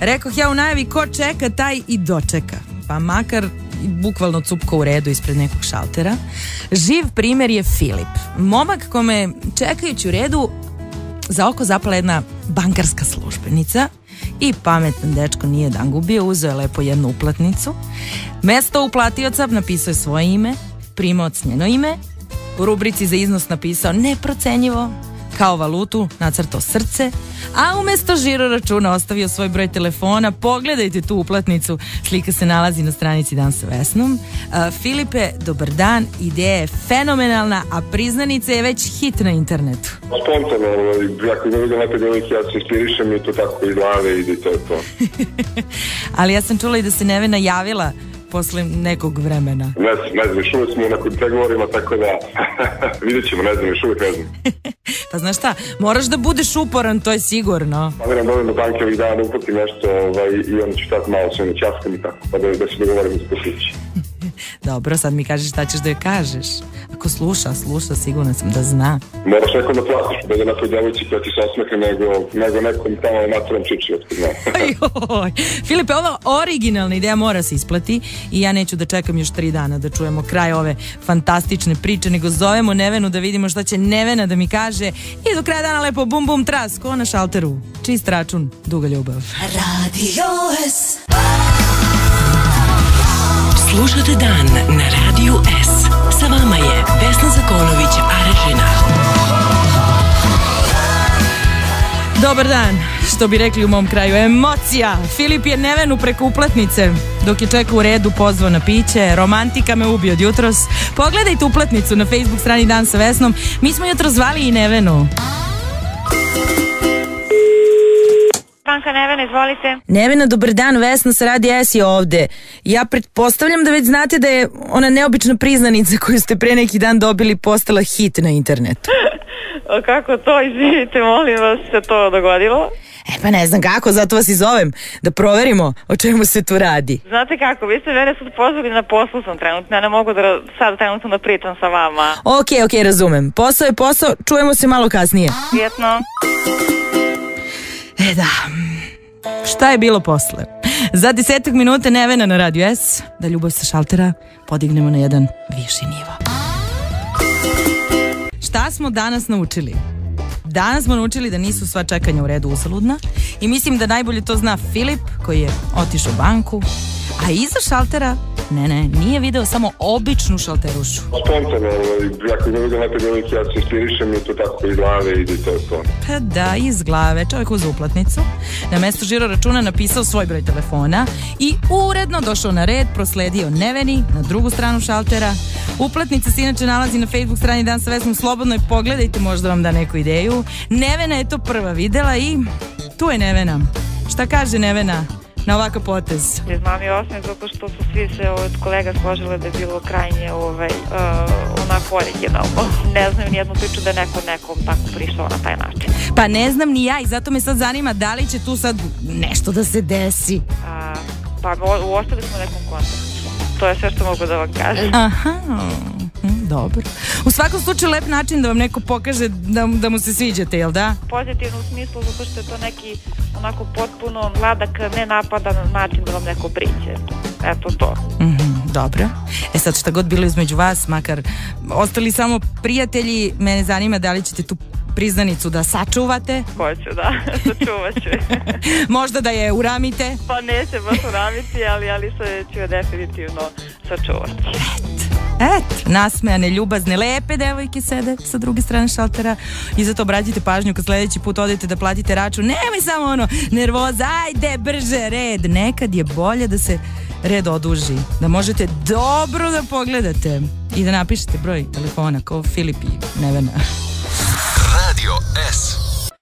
Rekoh ja u najavi, ko čeka, taj i dočeka. Pa makar bukvalno cupko u redu ispred nekog šaltera. Živ primjer je Filip. Momak kome čekajući u redu za oko zapala jedna bankarska službenica i pametan dečko nije dan gubio, uzeo je lepo jednu uplatnicu. Mesto uplatioca napisao je svoje ime, primaoc njeno ime, u rubrici za iznos napisao neprocenjivo, kao valutu nacrtao srce, a umjesto žiro računa ostavio svoj broj telefona. Pogledajte tu uplatnicu, slika se nalazi na stranici Dan sa Vesnom. Filipe, dobar dan, ideja je fenomenalna, a priznanica je već hit na internetu. Spontano, ako ne vidim neke djevojke, ja se inspirišem i to tako iz glave i to je to. Ali ja sam čula i da se Nevena javila posle nekog vremena. Ne znam, još uvijek smo u nekim pregovorima, tako da vidjet ćemo, ne znam, još uvijek ne znam. Pa znaš šta, moraš da budeš uporan, to je sigurno. Planiram da odem do banke ovih dana, uplatim nešto i onda ću tako malo sve načaskam i tako, pa da se dogovorim s postići. Dobro, sad mi kažeš šta ćeš da joj kažeš. Ako sluša, sigurno sam da zna. Moraš nekom da platiš, da je na tvoj djevojci koja ti se osmekne nego nekom tamo naturom čiči od kod Filipe, ova originalna ideja mora se isplati i ja neću da čekam još 3 dana da čujemo kraj ove fantastične priče, nego zovemo Nevenu da vidimo šta će Nevena da mi kaže i do kraja dana lepo bum bum tras, ko na šalteru. Čist račun, duga ljubav. Radio S. Slušate Dan na Radiju S. Sa vama je Vesna Zakonović-Arežina. Dobar dan, što bi rekli u mom kraju, emocija. Filip je Nevenu preko uplatnice dok je čekao u redu pozvao na piće. Romantika me ubio od jutros. Pogledajte uplatnicu na Facebook strani Dan sa Vesnom. Mi smo jutros zvali i Nevenu. Banka Nevena, izvolite. Nevena, dobar dan, Vesna sa Radija S je ovde. Ja pretpostavljam da već znate da je ona neobična priznanica koju ste pre neki dan dobili postala hit na internetu. Kako to, izvinite, molim vas, se to dogodilo? Pa ne znam kako, zato vas i zovem, da proverimo o čemu se tu radi. Znate kako, vi ste mene sad pozvali na poslu sam trenutno, ja ne mogu da sad trenutno da pričam sa vama. Ok, razumem. Posao je posao, čujemo se malo kasnije. Prijetno. Da, šta je bilo posle? Za 10 minuta Nevena na Radiju S, da ljubav sa šaltera podignemo na jedan viši nivo. Šta smo danas naučili? Danas smo naučili da nisu sva čekanja u redu uzaludna i mislim da najbolje to zna Filip koji je otišao u banku, a iza šaltera nije video samo običnu šalterušu. Spontano, ako ne vidim neke djevojke, ja se inspirišem i to tako iz glave i to je to. Pa da, iz glave. Čovjek uzeo uplatnicu, na mesto žiro računa napisao svoj broj telefona i uredno došao na red, prosledio Neveni na drugu stranu šaltera. Uplatnica se inače nalazi na Facebook strani Dan sa Vesnom, slobodno je pogledajte, možda vam da neku ideju. Nevena je to prva videla i tu je Nevena. Šta kaže Nevena na ovakav potez? Znam je osnovno zato što su svi se od kolega složile da je bilo krajnje onako originalno. Ne znam nijednu priču da je neko nekom tako prišao na taj način. Pa ne znam ni ja i zato me sad zanima da li će tu sad nešto da se desi. Pa uostali smo nekom kontaktu. To je sve što mogu da vam kažem. Aha, dobro. U svakom slučaju lep način da vam neko pokaže da mu se sviđate, jel da? Pozitivno u smislu zato što je to neki onako potpuno gladak, nenapadan način da vam neko priđe. Eto to. Dobro. Sad šta god bilo između vas, makar ostali samo prijatelji, mene zanima da li ćete tu priznanicu da sačuvate. Hoću, da, sačuvat ću. Možda da je uramite. Pa neće baš uramiti, ali se ću je definitivno sačuvati. Nasmejane, ljubazne, lepe devojke sede sa druge strane šaltera i zato obratite pažnju kad sljedeći put odete da platite račun. Nemoj samo nervoza, ajde brže red. Nekad je bolje da se red oduži, da možete dobro da pogledate i da napišete broj telefona kao Filip i Nevena. Radio S.